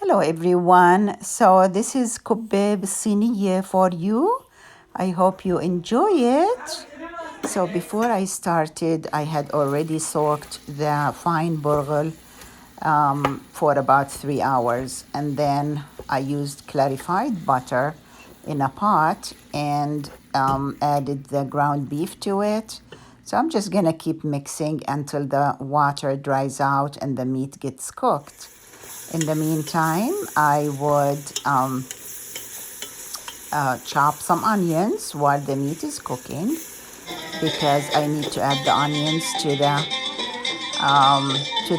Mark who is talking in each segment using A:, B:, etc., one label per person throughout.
A: Hello everyone. So this is Kubbeh صينيه for you. I hope you enjoy it. So before I started, I had already soaked the fine burgul for about 3 hours, and then I used clarified butter in a pot and added the ground beef to it. So I'm just gonna keep mixing until the water dries out and the meat gets cooked. In the meantime, I would chop some onions while the meat is cooking because I need to add the onions to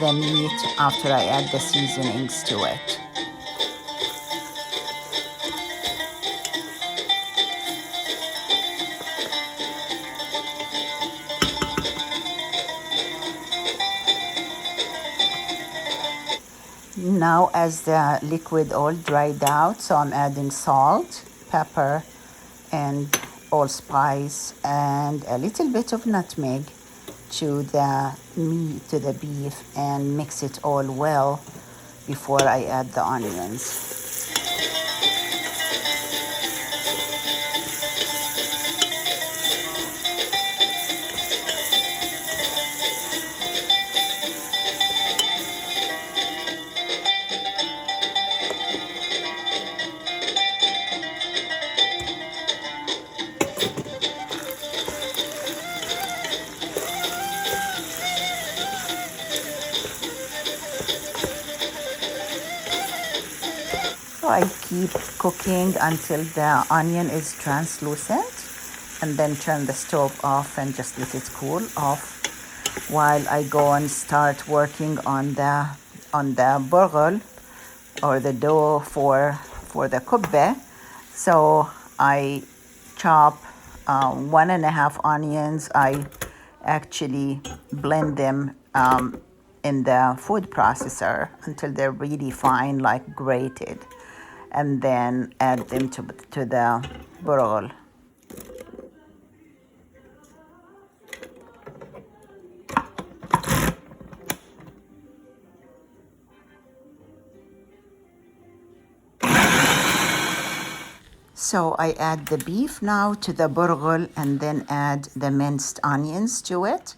A: the meat after I add the seasonings to it. Now as the liquid all dried out, so I'm adding salt, pepper, and allspice, and a little bit of nutmeg to the meat, to the beef, and mix it all well before I add the onions. So I keep cooking until the onion is translucent, and then turn the stove off and just let it cool off while I go and start working on the burgul or the dough for the kubbeh. So I chop 1.5 onions. I actually blend them in the food processor until they're really fine, like grated, and then add them to the burgul. So I add the beef now to the burgul and then add the minced onions to it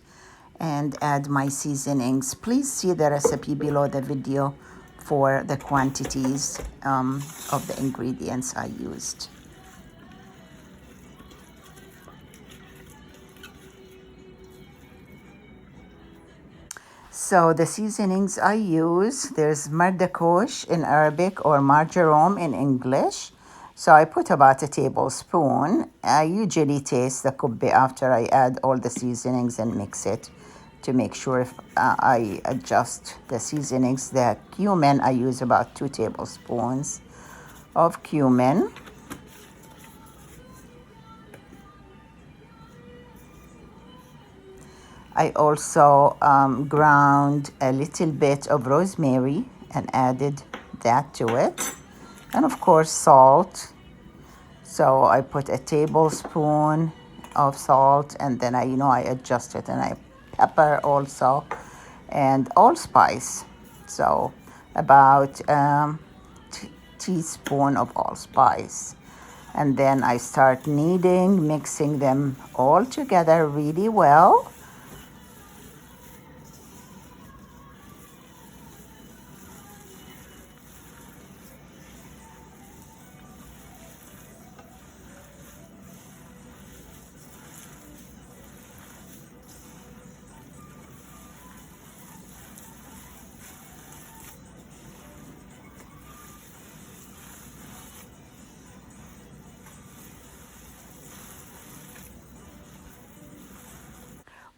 A: and add my seasonings. Please see the recipe below the video for the quantities of the ingredients I used. So the seasonings I use, there's mardakosh in Arabic or margarome in English. So I put about a tablespoon. I usually taste the kubbeh after I add all the seasonings and mix it to make sure if, I adjust the seasonings. The cumin, I use about 2 tablespoons of cumin. I also ground a little bit of rosemary and added that to it. And of course, salt. So I put a tablespoon of salt, and then I adjust it, and I pepper also, and allspice. So about teaspoon of allspice. And then I start kneading, mixing them all together really well.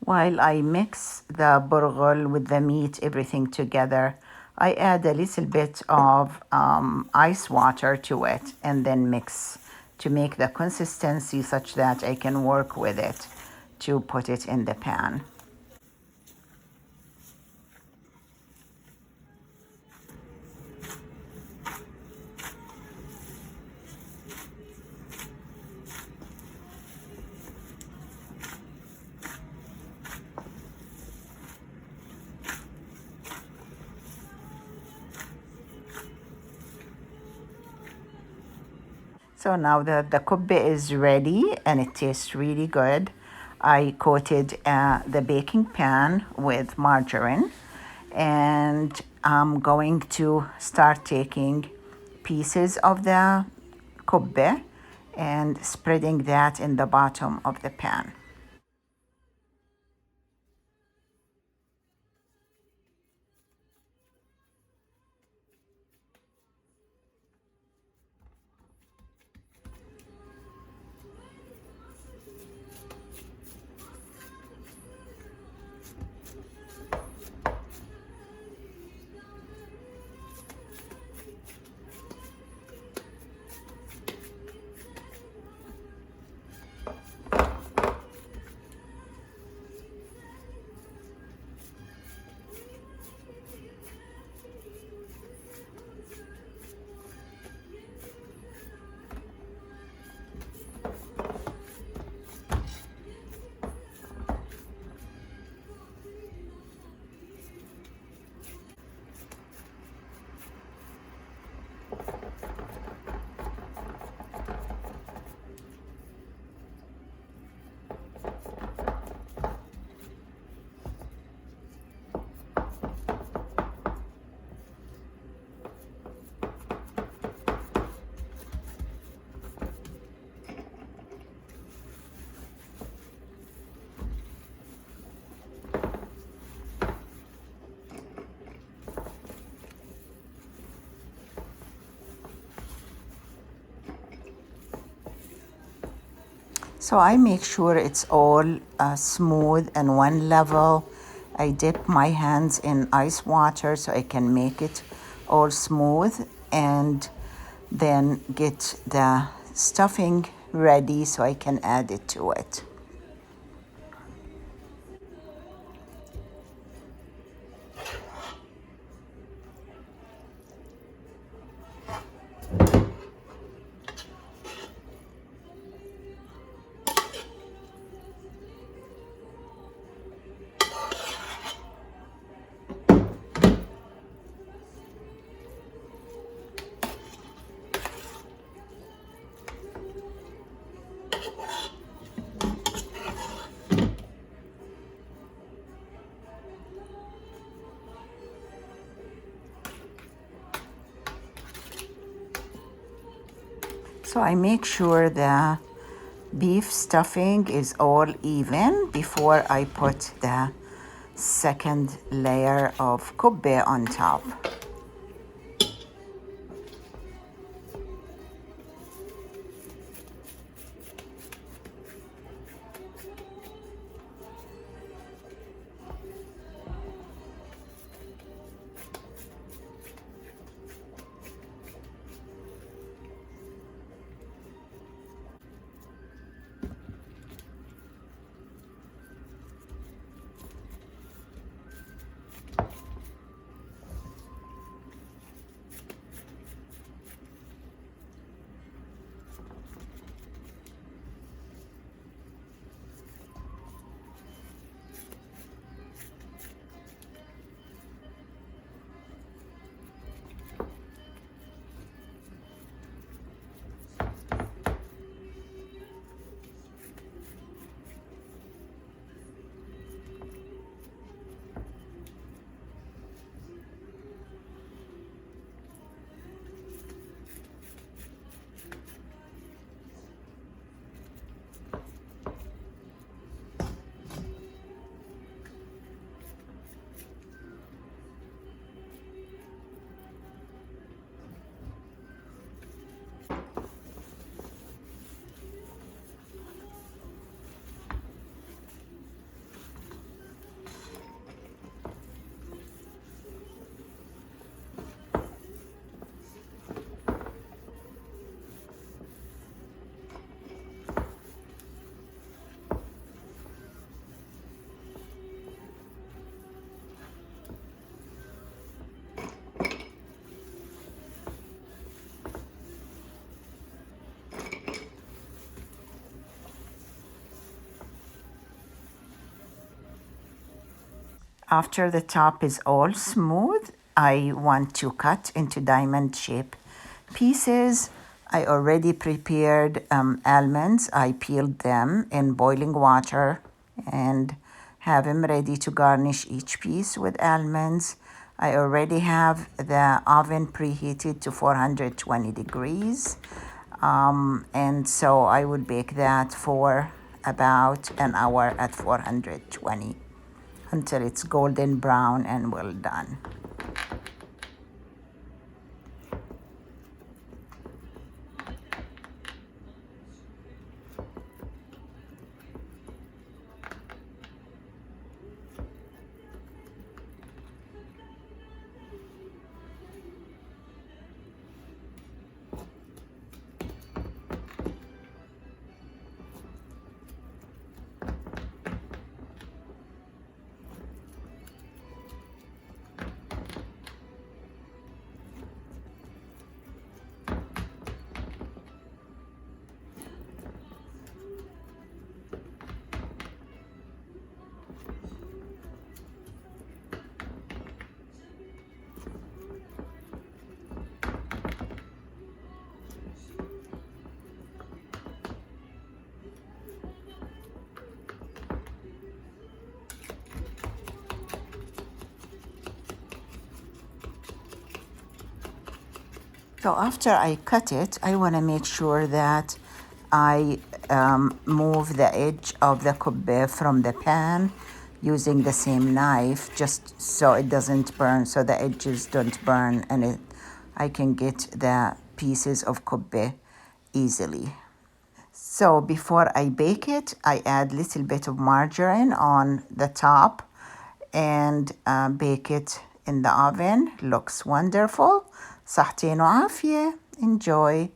A: While I mix the burgul with the meat, everything together, I add a little bit of ice water to it and then mix to make the consistency such that I can work with it to put it in the pan. So now the kubbeh is ready and it tastes really good. I coated the baking pan with margarine, and I'm going to start taking pieces of the kubbeh and spreading that in the bottom of the pan. So I make sure it's all smooth and one level. I dip my hands in ice water so I can make it all smooth, and then get the stuffing ready so I can add it to it. So I make sure the beef stuffing is all even before I put the second layer of kubbeh on top. After the top is all smooth, I want to cut into diamond shape pieces I already prepared almonds. I peeled them in boiling water and have them ready to garnish each piece with almonds. I already have the oven preheated to 420 degrees. And so I would bake that for about an hour at 420 until it's golden brown and well done. So after I cut it, I want to make sure that I move the edge of the kubbeh from the pan using the same knife, just so it doesn't burn, so the edges don't burn, and I can get the pieces of kubbeh easily. So before I bake it, I add a little bit of margarine on the top and bake it in the oven. Looks wonderful. صحتين وعافية. Enjoy.